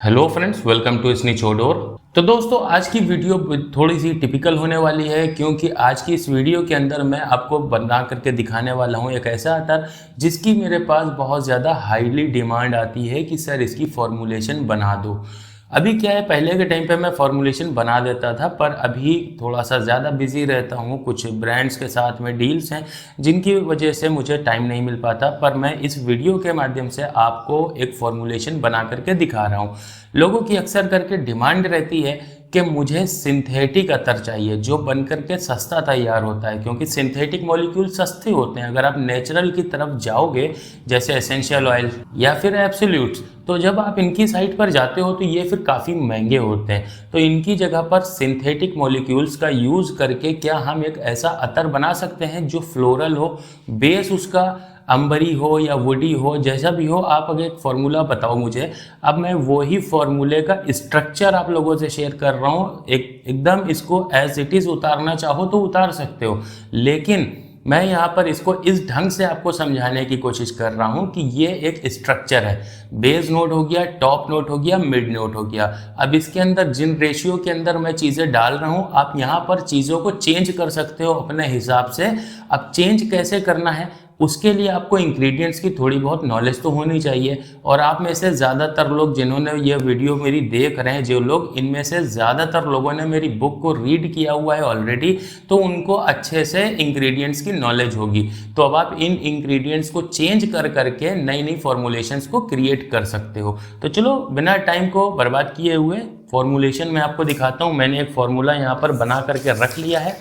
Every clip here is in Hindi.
हेलो फ्रेंड्स, वेलकम टू स्निचोडोर। तो दोस्तों, आज की वीडियो थोड़ी सी टिपिकल होने वाली है क्योंकि आज की इस वीडियो के अंदर मैं आपको बना करके दिखाने वाला हूं एक ऐसा अतर जिसकी मेरे पास बहुत ज़्यादा हाईली डिमांड आती है कि सर इसकी फॉर्मूलेशन बना दो। अभी क्या है, पहले के टाइम पे मैं फॉर्मूलेशन बना देता था, पर अभी थोड़ा सा ज़्यादा बिजी रहता हूँ। कुछ ब्रांड्स के साथ में डील्स हैं जिनकी वजह से मुझे टाइम नहीं मिल पाता, पर मैं इस वीडियो के माध्यम से आपको एक फॉर्मूलेशन बना करके दिखा रहा हूँ। लोगों की अक्सर करके डिमांड रहती है कि मुझे सिंथेटिक अतर चाहिए जो बन करके सस्ता तैयार होता है, क्योंकि सिंथेटिक मॉलिक्यूल सस्ते होते हैं। अगर आप नेचुरल की तरफ जाओगे जैसे एसेंशियल ऑयल या फिर एब्सोल्यूट्स, तो जब आप इनकी साइट पर जाते हो तो ये फिर काफ़ी महंगे होते हैं। तो इनकी जगह पर सिंथेटिक मॉलिक्यूल्स का यूज़ करके क्या हम एक ऐसा अतर बना सकते हैं जो फ्लोरल हो, बेस उसका अंबरी हो या वुडी हो, जैसा भी हो। आप अगर एक फॉर्मूला बताओ मुझे, अब मैं वही फॉर्मूले का स्ट्रक्चर आप लोगों से शेयर कर रहा हूँ। एकदम इसको एज इट इज़ उतारना चाहो तो उतार सकते हो, लेकिन मैं यहाँ पर इसको इस ढंग से आपको समझाने की कोशिश कर रहा हूँ कि ये एक स्ट्रक्चर है। बेस नोट हो गया, टॉप नोट हो गया, मिड नोट हो गया। अब इसके अंदर जिन रेशियो के अंदर मैं चीज़ें डाल रहा हूँ, आप यहाँ पर चीज़ों को चेंज कर सकते हो अपने हिसाब से। अब चेंज कैसे करना है, उसके लिए आपको इंग्रेडिएंट्स की थोड़ी बहुत नॉलेज तो होनी चाहिए। और आप में से ज़्यादातर लोग जिन्होंने ये वीडियो मेरी देख रहे हैं, जो लोग, इनमें से ज़्यादातर लोगों ने मेरी बुक को रीड किया हुआ है ऑलरेडी, तो उनको अच्छे से इंग्रेडिएंट्स की नॉलेज होगी। तो अब आप इन इंग्रेडिएंट्स को चेंज कर करके नई नई फॉर्मुलेशंस को क्रिएट कर सकते हो। तो चलो बिना टाइम को बर्बाद किए हुए फॉर्मुलेशन मैं आपको दिखाता हूँ। मैंने एक फॉर्मूला यहाँ पर बना करके रख लिया है,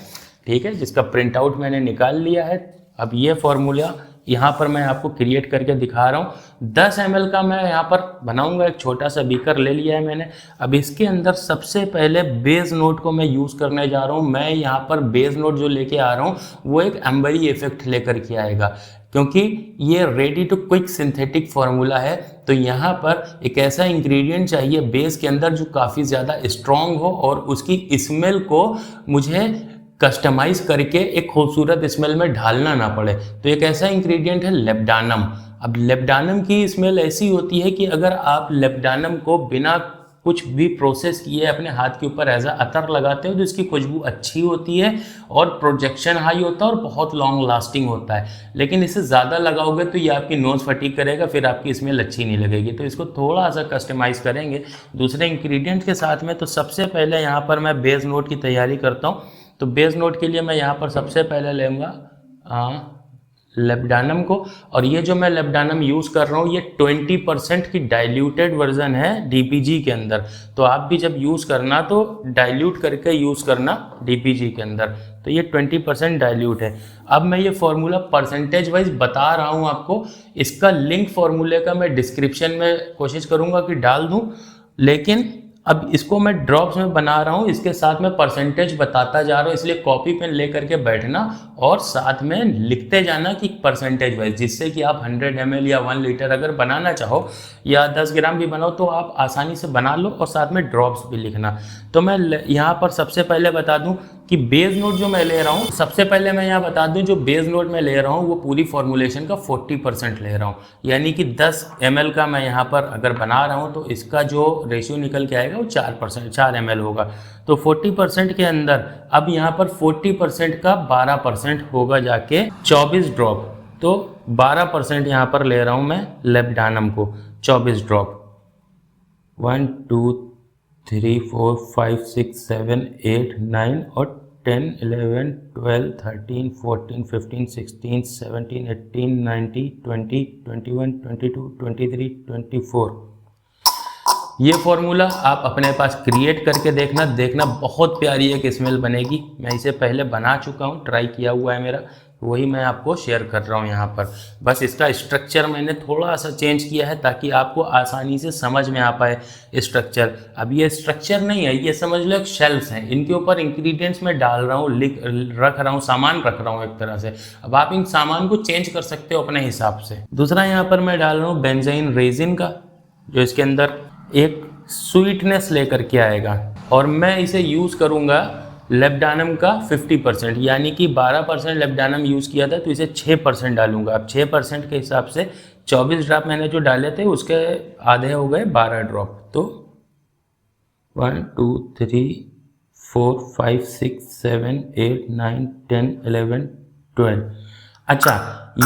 ठीक है, जिसका प्रिंट आउट मैंने निकाल लिया है। अब ये फॉर्मूला यहाँ पर मैं आपको क्रिएट करके दिखा रहा हूँ। 10 ml का मैं यहाँ पर बनाऊंगा। एक छोटा सा बीकर ले लिया है मैंने। अब इसके अंदर सबसे पहले बेस नोट को मैं यूज़ करने जा रहा हूँ। मैं यहाँ पर बेस नोट जो लेके आ रहा हूँ वो एक एम्बरी इफेक्ट लेकर के आएगा, क्योंकि ये ready to quick synthetic formula है। तो यहाँ पर एक ऐसा इंग्रेडिएंट चाहिए बेस के अंदर जो काफ़ी ज़्यादा स्ट्रॉन्ग हो और उसकी स्मेल को मुझे कस्टमाइज करके एक खूबसूरत स्मेल में ढालना ना पड़े। तो एक ऐसा इंग्रेडिएंट है लेब्डानम। अब लेब्डानम की स्मेल ऐसी होती है कि अगर आप लेब्डानम को बिना कुछ भी प्रोसेस किए अपने हाथ के ऊपर एज अतर लगाते हो तो इसकी खुशबू अच्छी होती है और प्रोजेक्शन हाई होता है और बहुत लॉन्ग लास्टिंग होता है। लेकिन इसे ज़्यादा लगाओगे तो ये आपकी नोज़ फटीक करेगा, फिर आपकी स्मेल अच्छी नहीं लगेगी। तो इसको थोड़ा सा कस्टमाइज़ करेंगे दूसरे इंग्रेडिएंट के साथ में। तो सबसे पहले यहाँ पर मैं बेस नोट की तैयारी करता हूँ। तो बेस नोट के लिए मैं यहाँ पर सबसे पहले लूँगा लेब्डानम को। और ये जो मैं लेब्डानम यूज़ कर रहा हूँ ये 20% की डाइल्यूटेड वर्जन है डीपीजी के अंदर। तो आप भी जब यूज़ करना तो डाइल्यूट करके यूज़ करना डीपीजी के अंदर। तो ये 20% डाइल्यूट है। अब मैं ये फार्मूला परसेंटेज वाइज बता रहा हूँ आपको। इसका लिंक फार्मूले का मैं डिस्क्रिप्शन में कोशिश करूँगा कि डाल दूँ, लेकिन अब इसको मैं ड्रॉप्स में बना रहा हूँ, इसके साथ में परसेंटेज बताता जा रहा हूँ। इसलिए कॉपी पेन ले करके बैठना और साथ में लिखते जाना कि परसेंटेज वाइज, जिससे कि आप 100 ml या 1 लीटर अगर बनाना चाहो या 10 ग्राम भी बनाओ तो आप आसानी से बना लो और साथ में ड्रॉप्स भी लिखना। तो मैं यहाँ पर सबसे पहले बता दूँ कि बेस नोट जो मैं ले रहा हूँ, सबसे पहले मैं यहाँ बता दूँ जो बेस नोट मैं ले रहा हूँ वो पूरी फॉर्मूलेशन का 40% ले रहा हूँ। यानी कि 10 ml का मैं यहाँ पर अगर बना रहा हूँ तो इसका जो रेशियो निकल के आएगा वो 4 ml होगा। तो 40% के अंदर अब यहाँ पर 40% का 12% होगा जाके 24 ड्रॉप। तो 12% यहाँ पर ले रहा हूँ मैं लेब्डानम को, 24 ड्रॉप। 1 2 3 4 5 6 7 8 9 और 10 11 12 13 14 15 16 17 18 19 20 21 22 23 24। ये फॉर्मूला आप अपने पास क्रिएट करके देखना बहुत प्यारी एक स्मेल बनेगी। मैं इसे पहले बना चुका हूँ, ट्राई किया हुआ है मेरा, वही मैं आपको शेयर कर रहा हूँ यहाँ पर। बस इसका स्ट्रक्चर मैंने थोड़ा सा चेंज किया है ताकि आपको आसानी से समझ में आ पाए स्ट्रक्चर। अब ये स्ट्रक्चर नहीं है, ये समझ लो एक शेल्फ्स हैं, इनके ऊपर इंग्रेडिएंट्स मैं डाल रहा हूँ, रख रहा हूँ, सामान रख रहा हूँ एक तरह से। अब आप इन सामान को चेंज कर सकते हो अपने हिसाब से। दूसरा यहाँ पर मैं डाल रहा हूँ बेंजाइन रेजिन का, जो इसके अंदर एक स्वीटनेस लेकर के आएगा। और मैं इसे यूज़ करूँगा लेब्डानम का 50%, यानी कि 12% लेब्डानम यूज़ किया था तो इसे 6% डालूंगा। अब 6% के हिसाब से 24 ड्रॉप मैंने जो डाले थे उसके आधे हो गए 12 ड्रॉप, तो 1 2 3 4 5 6 7 8 9 10 11 12। अच्छा,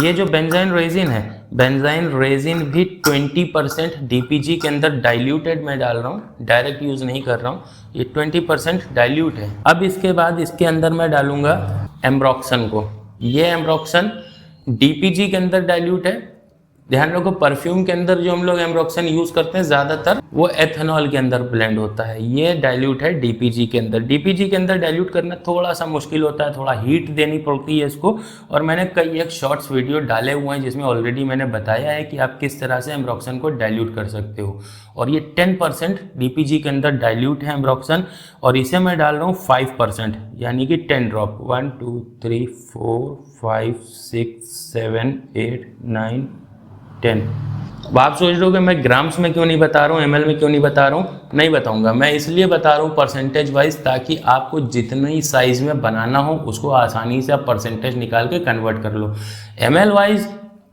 ये जो बेंजाइन रेजिन है, बेंजाइन रेजिन भी 20% डीपीजी के अंदर डाइल्यूटेड मैं डाल रहा हूँ, डायरेक्ट यूज़ नहीं कर रहा हूँ, ये 20% डाइल्यूट है। अब इसके बाद इसके अंदर मैं डालूंगा एम्ब्रोक्सन को। ये एम्ब्रोक्सन डीपीजी के अंदर डाइल्यूट है। ध्यान रखो, परफ्यूम के अंदर जो हम लोग एम्ब्रोक्सन यूज़ करते हैं ज़्यादातर वो एथेनॉल के अंदर ब्लेंड होता है। ये डाइल्यूट है डीपीजी के अंदर। डीपीजी के अंदर डाइल्यूट करना थोड़ा सा मुश्किल होता है, थोड़ा हीट देनी पड़ती है इसको। और मैंने कई एक शॉर्ट्स वीडियो डाले हुए हैं जिसमें ऑलरेडी मैंने बताया है कि आप किस तरह से एम्ब्रोक्सन को डाइल्यूट कर सकते हो। और ये 10% डीपीजी के अंदर डाइल्यूट है एम्ब्रोक्सन, और इसे मैं डाल रहा हूँ 5%, यानी कि 10 ड्रॉप। 1 2 3 4 5 6 7 8 9 10। अब आप सोच रहे हो कि मैं ग्राम्स में क्यों नहीं बता रहा हूँ, एमएल में क्यों नहीं बता रहा हूँ? नहीं बताऊंगा, मैं इसलिए बता रहा हूँ परसेंटेज वाइज, ताकि आपको जितनी साइज में बनाना हो उसको आसानी से आप परसेंटेज निकाल के कन्वर्ट कर लो। एमएल वाइज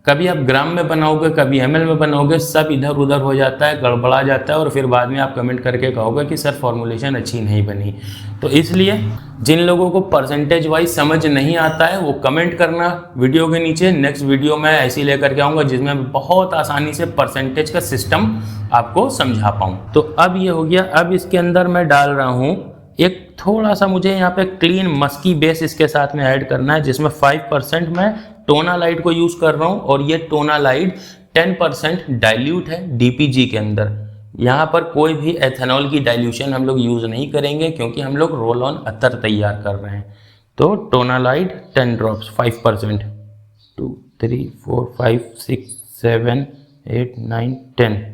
कभी आप ग्राम में बनाओगे, कभी एमएल में बनाओगे, सब इधर उधर हो जाता है, गड़बड़ा जाता है, और फिर बाद में आप कमेंट करके कहोगे कि सर फॉर्मुलेशन अच्छी नहीं बनी। तो इसलिए जिन लोगों को परसेंटेज वाइज समझ नहीं आता है वो कमेंट करना वीडियो के नीचे। नेक्स्ट वीडियो मैं ऐसी लेकर के आऊँगा जिसमें बहुत आसानी से परसेंटेज का सिस्टम आपको समझा पाऊँ। तो अब ये हो गया। अब इसके अंदर मैं डाल रहा हूँ एक थोड़ा सा, मुझे यहाँ पे क्लीन मस्की बेस इसके साथ में ऐड करना है, जिसमें 5% मैं टोनालाइट को यूज़ कर रहा हूँ। और ये टोनालाइट 10% डाइल्यूट है डीपीजी के अंदर। यहाँ पर कोई भी एथेनॉल की डाइल्यूशन हम लोग यूज़ नहीं करेंगे, क्योंकि हम लोग रोल ऑन अतर तैयार कर रहे हैं। तो टोनालाइट 10 ड्रॉप्स 5%। 2 3 4 5 6 7 8 9 10।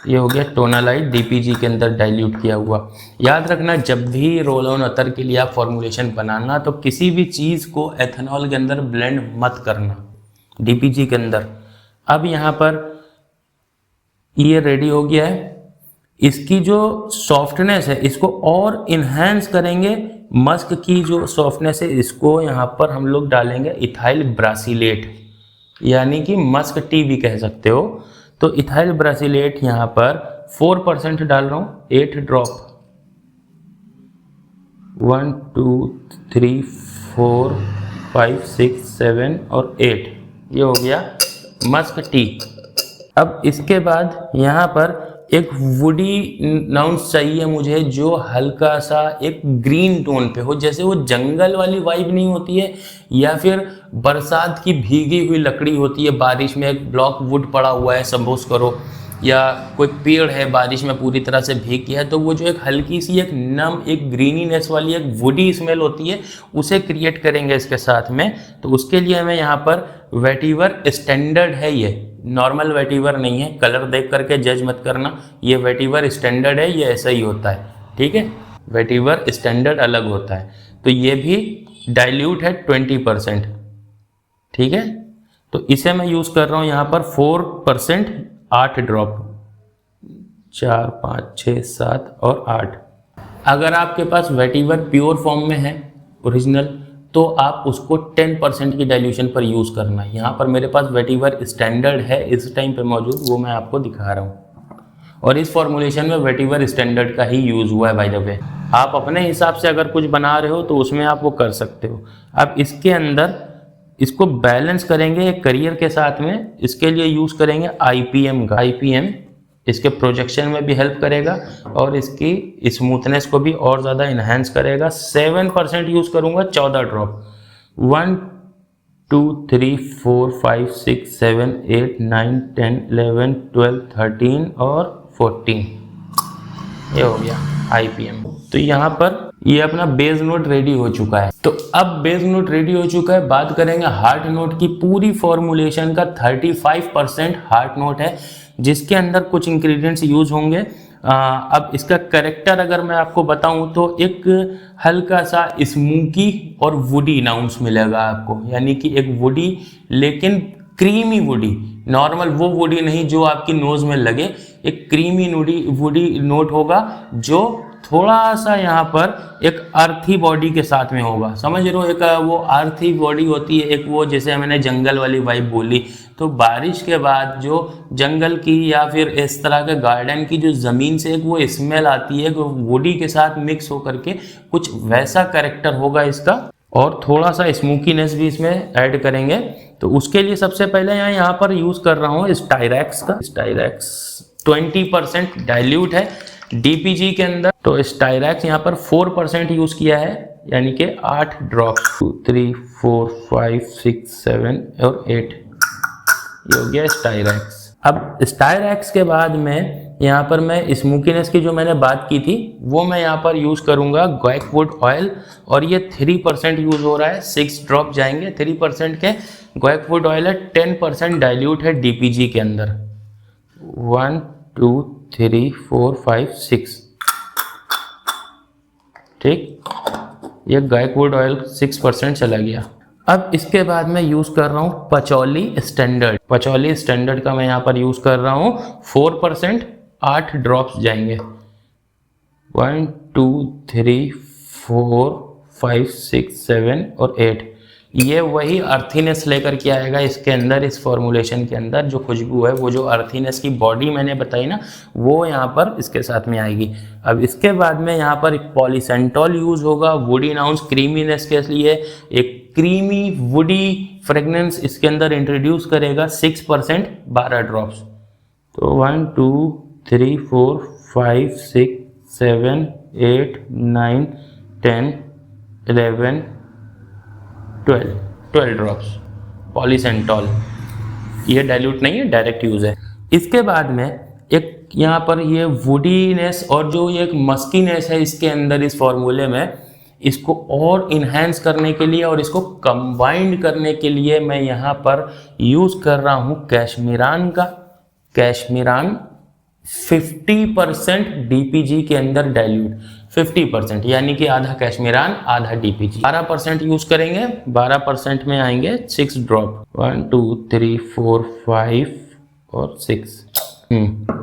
ये हो गया टोनालाइट डीपीजी के अंदर डाइल्यूट किया हुआ। याद रखना, जब भी रोल ऑन अतर के लिए आप फॉर्मुलेशन बनाना तो किसी भी चीज़ को एथेनॉल के अंदर ब्लेंड मत करना डीपीजी के अंदर। अब यहाँ पर ये रेडी हो गया है। इसकी जो सॉफ्टनेस है इसको और इन्हेंस करेंगे। मस्क की जो सॉफ्टनेस है इसको यहाँ पर हम लोग डालेंगे इथाइल ब्रासिलेट, यानी कि मस्क टी भी कह सकते हो। तो इथाइल ब्रासिलेट यहाँ पर 4% डाल रहा हूँ, 8 ड्रॉप। 1 2 3 4 5 6 7 और 8। ये हो गया मस्क टी। अब इसके बाद यहाँ पर एक वुडी नाउंस चाहिए मुझे, जो हल्का सा एक ग्रीन टोन पे हो, जैसे वो जंगल वाली वाइब नहीं होती है, या फिर बरसात की भीगी हुई लकड़ी होती है, बारिश में एक ब्लॉक वुड पड़ा हुआ है सपोज करो, या कोई पेड़ है बारिश में पूरी तरह से भीग गया है, तो वो जो एक हल्की सी एक नम एक ग्रीनीनेस वाली एक वुडी स्मेल होती है उसे क्रिएट करेंगे इसके साथ में। तो उसके लिए मैं यहाँ पर वेटिवर स्टैंडर्ड है, ये नॉर्मल वेटिवर नहीं है, कलर देख करके जज मत करना, ये वेटिवर स्टैंडर्ड है, ये ऐसा ही होता है, ठीक है। वेटिवर स्टैंडर्ड अलग होता है। तो ये भी डाइल्यूट है 20%, ठीक है। तो इसे मैं यूज़ कर रहा हूँ यहाँ पर 4%, 8 ड्रॉप, 4 5 6 7 और 8। अगर आपके पास वेटिवर प्योर फॉर्म में है ओरिजिनल, तो आप उसको 10% की डाइल्यूशन पर यूज़ करना है। यहाँ पर मेरे पास वेटिवर स्टैंडर्ड है इस टाइम पे मौजूद, वो मैं आपको दिखा रहा हूँ। और इस फॉर्मुलेशन में वेटिवर स्टैंडर्ड का ही यूज़ हुआ है बाय द वे। आप अपने हिसाब से अगर कुछ बना रहे हो तो उसमें आप वो कर सकते हो। अब इसके अंदर इसको बैलेंस करेंगे एक करियर के साथ में, इसके लिए यूज़ करेंगे IPM का। IPM इसके प्रोजेक्शन में भी हेल्प करेगा और इसकी स्मूथनेस को भी और ज़्यादा इन्हेंस करेगा। 7% यूज़ करूँगा, 14 ड्रॉप। 1 2 3 4 5 6 7 8 9 10 11 12 13 और 14। ये हो गया IPM। तो यहाँ पर ये अपना बेस नोट रेडी हो चुका है। तो अब बेस नोट रेडी हो चुका है, बात करेंगे हार्ट नोट की। पूरी फॉर्मुलेशन का 35% हार्ट नोट है, जिसके अंदर कुछ इंग्रेडिएंट्स यूज होंगे। अब इसका कैरेक्टर अगर मैं आपको बताऊं तो एक हल्का सा स्मोकी और वुडी नाउंस मिलेगा आपको, यानी कि एक वुडी लेकिन क्रीमी वुडी, नॉर्मल वो वुडी नहीं जो आपकी नोज में लगे, एक क्रीमी वुडी नोट होगा जो थोड़ा सा यहाँ पर एक अर्थी बॉडी के साथ में होगा, समझ रहे हो, एक वो अर्थी बॉडी होती है, एक वो जैसे मैंने जंगल वाली वाइब बोली, तो बारिश के बाद जो जंगल की या फिर इस तरह के गार्डन की जो ज़मीन से एक वो स्मेल आती है, वो बॉडी के साथ मिक्स होकर के कुछ वैसा कैरेक्टर होगा इसका। और थोड़ा सा स्मोकीनेस भी इसमें ऐड करेंगे। तो उसके लिए सबसे पहले यहाँ पर यूज़ कर रहा हूँ स्टाइरेक्स का। स्टाइरेक्स 20% डाइल्यूट है डीपीजी के अंदर, तो स्टाइरेक्स यहाँ पर 4% यूज़ किया है, यानी कि 8 ड्रॉप। 2 3 4 5 6 7 और 8 ये हो गया स्टाइरेक्स। अब स्टाइरेक्स के बाद में यहाँ पर मैं स्मोकीनेस की जो मैंने बात की थी वो मैं यहाँ पर यूज़ करूँगा गैकवुड ऑयल, और ये 3% यूज़ हो रहा है, 6 ड्रॉप जाएंगे 3% के। गैकवुड ऑयल है, 10% डाइल्यूट है डीपीजी के अंदर। 1 2 3 4 5 6, ठीक, ये गैकवुड ऑयल 6% चला गया। अब इसके बाद मैं यूज़ कर रहा हूँ पचौली स्टैंडर्ड। पचौली स्टैंडर्ड का मैं यहाँ पर यूज़ कर रहा हूँ 4%, 8 ड्रॉप्स जाएंगे। 1 2 3 4 5 6 7 और 8, ये वही अर्थीनेस लेकर के आएगा इसके अंदर, इस फॉर्मुलेशन के अंदर जो खुशबू है, वो जो अर्थीनेस की बॉडी मैंने बताई ना, वो यहाँ पर इसके साथ में आएगी। अब इसके बाद में यहाँ पर एक पॉलीसेंटॉल यूज़ होगा वुडी नाउंस क्रीमीनेस के लिए, एक क्रीमी वुडी फ्रेगनेंस इसके अंदर इंट्रोड्यूस करेगा 6%, 12 ड्रॉप्स। तो 1 2 3 4 5 6 7 8 9 10 11 12 ड्रॉप्स पॉलीसेंटॉल। ये डाइल्यूट नहीं है, डायरेक्ट यूज़ है। इसके बाद में एक यहाँ पर ये वुडीनेस और जो ये एक मस्कीनेस है इसके अंदर इस फॉर्मूले में, इसको और इन्हेंस करने के लिए और इसको कंबाइंड करने के लिए मैं यहाँ पर यूज़ कर रहा हूँ कैशमीरान का। कैशमीरान 50% डीपीजी के अंदर डाइल्यूट, 50% यानी कि आधा कैशमीरान आधा डीपीजी। 12% यूज़ करेंगे, 12% में आएंगे 6 ड्रॉप। 1 2 3 4 5 और 6।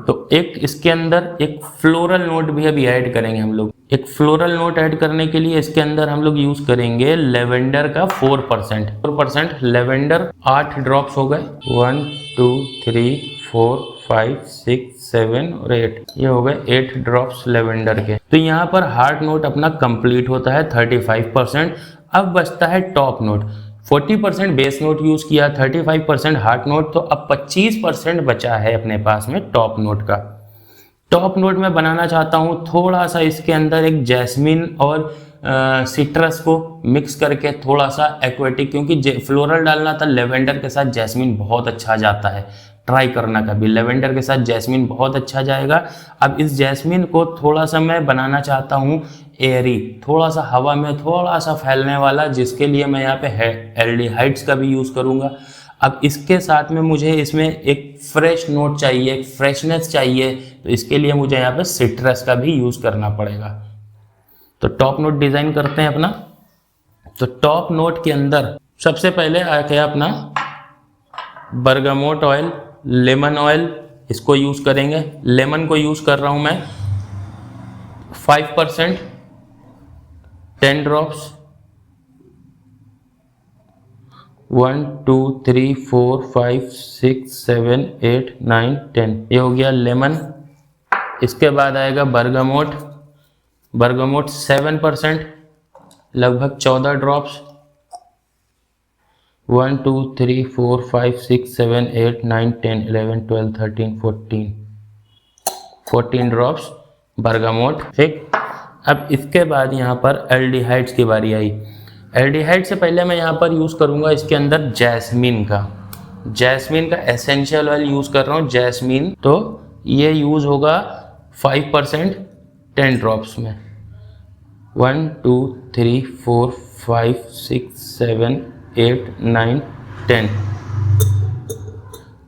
तो एक इसके अंदर एक फ्लोरल नोट भी अभी ऐड करेंगे हम लोग। एक फ्लोरल नोट ऐड करने के लिए इसके अंदर हम लोग यूज़ करेंगे लेवेंडर का 4%। लेवेंडर 8 ड्रॉप्स हो गए। 1 2 3 4 5 6 7 और 8, ये हो गए 8 ड्रॉप्स लेवेंडर के। तो यहाँ पर हार्ट नोट अपना कंप्लीट होता है 35%। अब बचता है top note. 40% base note use किया, 35% हार्ट नोट, तो अब 25% बचा है अपने पास में टॉप नोट का। टॉप नोट में बनाना चाहता हूँ थोड़ा सा इसके अंदर एक जैस्मिन और सिट्रस को मिक्स करके थोड़ा सा एक्वेटिक, क्योंकि फ्लोरल डालना था, लेवेंडर के साथ जैस्मिन बहुत अच्छा जाता है, ट्राई करना कभी, लेवेंडर के साथ जैस्मिन बहुत अच्छा जाएगा। अब इस जैस्मिन को थोड़ा सा मैं बनाना चाहता हूँ एयरी, थोड़ा सा हवा में थोड़ा सा फैलने वाला, जिसके लिए मैं यहाँ पे एल्डिहाइड्स का भी यूज़ करूँगा। अब इसके साथ में मुझे इसमें एक फ्रेश नोट चाहिए, एक फ्रेशनेस चाहिए, तो इसके लिए मुझे यहाँ पे सिट्रस का भी यूज़ करना पड़ेगा। तो टॉप नोट डिज़ाइन करते हैं अपना। तो टॉप नोट के अंदर सबसे पहले आ गया अपना बर्गामोट ऑयल, लेमन ऑयल, इसको यूज़ करेंगे। लेमन को यूज़ कर रहा हूँ मैं 5%, 10 ड्रॉप्स। 1 2 3 4 5 6 7 8 9 10, ये हो गया लेमन। इसके बाद आएगा बर्गामोट। बर्गामोट 7%, लगभग 14 ड्रॉप्स। 1 2 3 4 5 6 7 8 9 10 11 12 13 14 ड्रॉप्स बर्गामोट, ठीक। अब इसके बाद यहाँ पर एल्डिहाइड्स की बारी आई। एल्डिहाइड से पहले मैं यहाँ पर यूज़ करूँगा इसके अंदर जैस्मीन का एसेंशियल ऑयल यूज़ कर रहा हूँ, जैस्मीन। तो ये यूज़ होगा 5%, 10 ड्रॉप्स में। 1 2 3 4 5 6 7 8 9 10।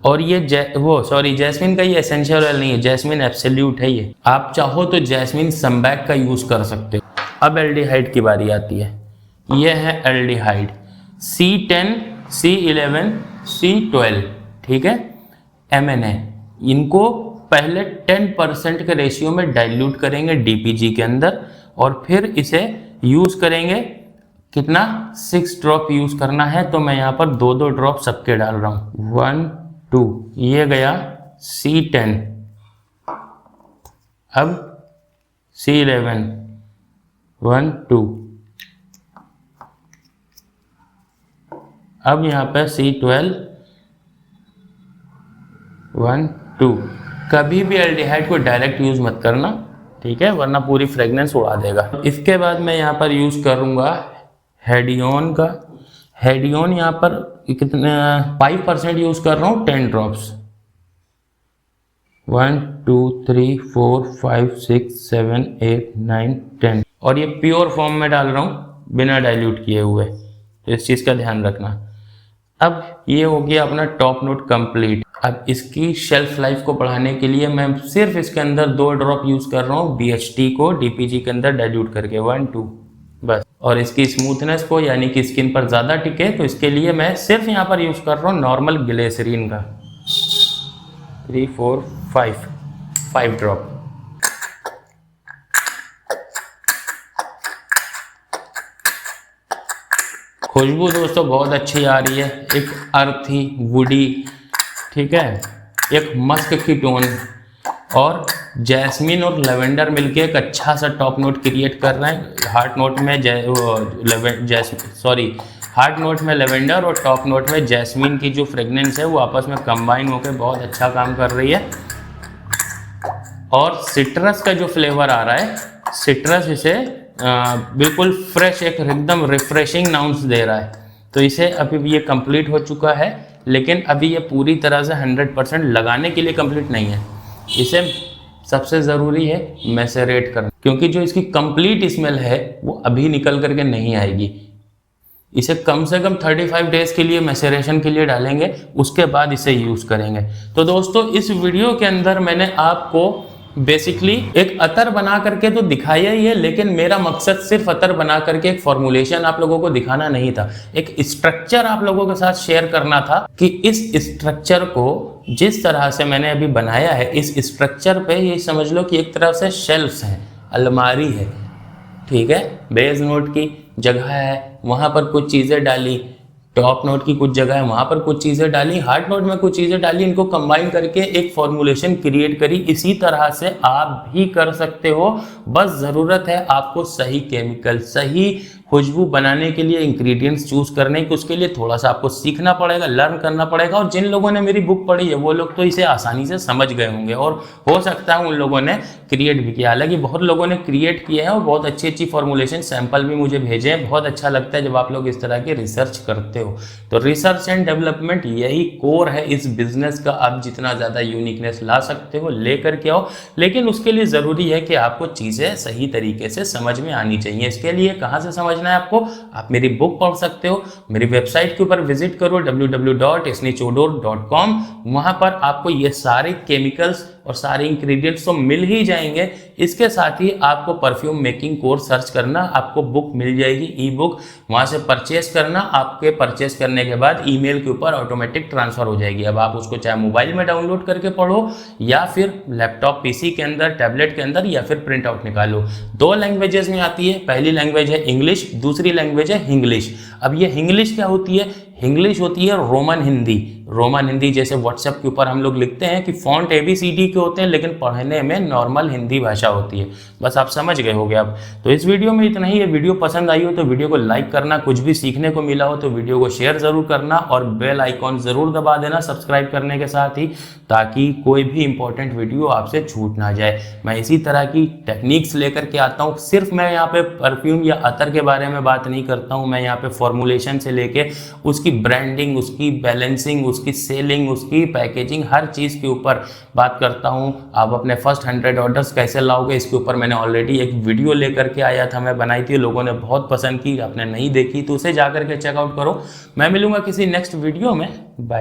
और ये जैस्मिन का ये एसेंशियल ऑयल नहीं है, जैस्मिन एब्सोल्यूट है ये। आप चाहो तो जैस्मिन समबैक का यूज़ कर सकते हो। अब एल्डिहाइड की बारी आती है। ये है एल्डिहाइड C10, C11, C12, ठीक है, MNA। इनको पहले 10% के रेशियो में डाइल्यूट करेंगे डीपीजी के अंदर और फिर इसे यूज करेंगे। कितना? 6 ड्रॉप यूज करना है, तो मैं यहाँ पर 2-2 ड्रॉप सबके डाल रहा हूँ। 1 2, ये गया C10, अब C11, 1 2, अब यहाँ पे C12, 1 2। कभी भी एल्डिहाइड को डायरेक्ट यूज मत करना, ठीक है, वरना पूरी फ्रेगनेंस उड़ा देगा। इसके बाद मैं यहाँ पर यूज करूँगा हेडियोन का। हेडियोन यहाँ पर कितने 5% यूज कर रहा हूँ, 10 ड्रॉप्स। 1 2 3 4 5 6 7 8 9 10, और ये प्योर फॉर्म में डाल रहा हूँ बिना डाइल्यूट किए हुए, तो इस चीज़ का ध्यान रखना। अब ये हो गया अपना टॉप नोट कंप्लीट। अब इसकी शेल्फ लाइफ को बढ़ाने के लिए मैं सिर्फ इसके अंदर 2 ड्रॉप यूज कर रहा हूँ BHT को डीपीजी के अंदर डाइल्यूट करके, 1 2 बस। और इसकी स्मूथनेस को यानी कि स्किन पर ज़्यादा टिके, तो इसके लिए मैं सिर्फ यहाँ पर यूज कर रहा हूँ नॉर्मल ग्लिसरीन का, 3 4 5 ड्रॉप। खुशबू दोस्तों बहुत अच्छी आ रही है, एक अर्थी वुडी, ठीक है, एक मस्क की टोन, और जैस्मिन और लेवेंडर मिलके एक अच्छा सा टॉप नोट क्रिएट कर रहे हैं। हार्ट नोट में हार्ट नोट में लेवेंडर और टॉप नोट में जैस्मिन की जो फ्रेगनेंस है वो आपस में कंबाइन होकर बहुत अच्छा काम कर रही है। और सिट्रस का जो फ्लेवर आ रहा है, सिट्रस इसे बिल्कुल फ्रेश, एक एकदम रिफ्रेशिंग नाउंस दे रहा है। तो इसे अभी ये कंप्लीट हो चुका है, लेकिन अभी ये पूरी तरह से 100% लगाने के लिए कंप्लीट नहीं है। इसे सबसे ज़रूरी है मैसेरेट करना, क्योंकि जो इसकी कंप्लीट स्मेल है वो अभी निकल करके नहीं आएगी। इसे कम से कम 35 डेज के लिए मैसेरेशन के लिए डालेंगे, उसके बाद इसे यूज़ करेंगे। तो दोस्तों इस वीडियो के अंदर मैंने आपको बेसिकली एक अतर बना करके तो दिखाया ही है, लेकिन मेरा मकसद सिर्फ अतर बना करके एक फॉर्मुलेशन आप लोगों को दिखाना नहीं था, एक स्ट्रक्चर आप लोगों के साथ शेयर करना था कि इस स्ट्रक्चर को जिस तरह से मैंने अभी बनाया है, इस स्ट्रक्चर पे ये समझ लो कि एक तरह से शेल्फ्स हैं, अलमारी है, ठीक है। बेस नोट की जगह है, वहाँ पर कुछ चीज़ें डाली, टॉप नोट की कुछ जगह है, वहाँ पर कुछ चीज़ें डाली, हार्ट नोट में कुछ चीज़ें डाली, इनको कंबाइन करके एक फॉर्मुलेशन क्रिएट करी। इसी तरह से आप भी कर सकते हो, बस ज़रूरत है आपको सही केमिकल, सही खुशबू बनाने के लिए इंग्रेडिएंट्स चूज करने की। उसके लिए थोड़ा सा आपको सीखना पड़ेगा, लर्न करना पड़ेगा। और जिन लोगों ने मेरी बुक पढ़ी है वो लोग तो इसे आसानी से समझ गए होंगे, और हो सकता है उन लोगों ने क्रिएट भी किया। हालांकि बहुत लोगों ने क्रिएट किया है और बहुत अच्छी अच्छी फॉर्मुलेशन सैंपल भी मुझे भेजे हैं। बहुत अच्छा लगता है जब आप लोग इस तरह की रिसर्च करते हो। तो रिसर्च एंड डेवलपमेंट यही कोर है इस बिजनेस का। आप जितना ज़्यादा यूनिकनेस ला सकते हो ले करके आओ, लेकिन उसके लिए ज़रूरी है कि आपको चीज़ें सही तरीके से समझ में आनी चाहिए। इसके लिए कहाँ से समझना है आपको? आप मेरी बुक पढ़ सकते हो, मेरी वेबसाइट के ऊपर विजिट करो www.snchodor.com। वहाँ पर आपको ये सारे केमिकल्स और सारे इंग्रेडिएंट्स तो मिल ही जाएंगे। इसके साथ ही आपको परफ्यूम मेकिंग कोर्स सर्च करना, आपको बुक मिल जाएगी, ई बुक, वहाँ से परचेस करना। आपके परचेस करने के बाद ईमेल के ऊपर ऑटोमेटिक ट्रांसफ़र हो जाएगी। अब आप उसको चाहे मोबाइल में डाउनलोड करके पढ़ो या फिर लैपटॉप पीसी के अंदर, टैबलेट के अंदर, या फिर प्रिंट आउट निकालो। 2 लैंग्वेजेस में आती है। पहली लैंग्वेज है इंग्लिश, दूसरी लैंग्वेज है हिंग्लिश। अब ये हिंग्लिश क्या होती है? हिंग्लिश होती है रोमन हिंदी। रोमन हिंदी जैसे व्हाट्सएप के ऊपर हम लोग लिखते हैं कि फॉन्ट ABCD के होते हैं, लेकिन पढ़ने में नॉर्मल हिंदी भाषा होती है। बस आप समझ गए होगे अब। तो इस वीडियो में इतना ही। ये वीडियो पसंद आई हो तो वीडियो को लाइक करना, कुछ भी सीखने को मिला हो तो वीडियो को शेयर ज़रूर करना, और बेल आइकॉन ज़रूर दबा देना सब्सक्राइब करने के साथ ही, ताकि कोई भी इंपॉर्टेंट वीडियो आपसे छूट ना जाए। मैं इसी तरह की टेक्निक्स लेकर के आता हूँ। सिर्फ मैं यहाँ पे परफ्यूम या अतर के बारे में बात नहीं करता हूँ, मैं यहाँ पे फॉर्मुलेशन से लेके उसकी ब्रांडिंग, उसकी बैलेंसिंग, उसकी सेलिंग, उसकी पैकेजिंग, हर चीज़ के ऊपर बात करता हूँ। आप अपने फर्स्ट 100 ऑर्डर्स कैसे लाओगे, इसके ऊपर मैंने ऑलरेडी एक वीडियो लेकर के आया था, मैं बनाई थी, लोगों ने बहुत पसंद की। आपने नहीं देखी तो उसे जा करके चेकआउट करो। मैं मिलूंगा किसी नेक्स्ट वीडियो में। बाय।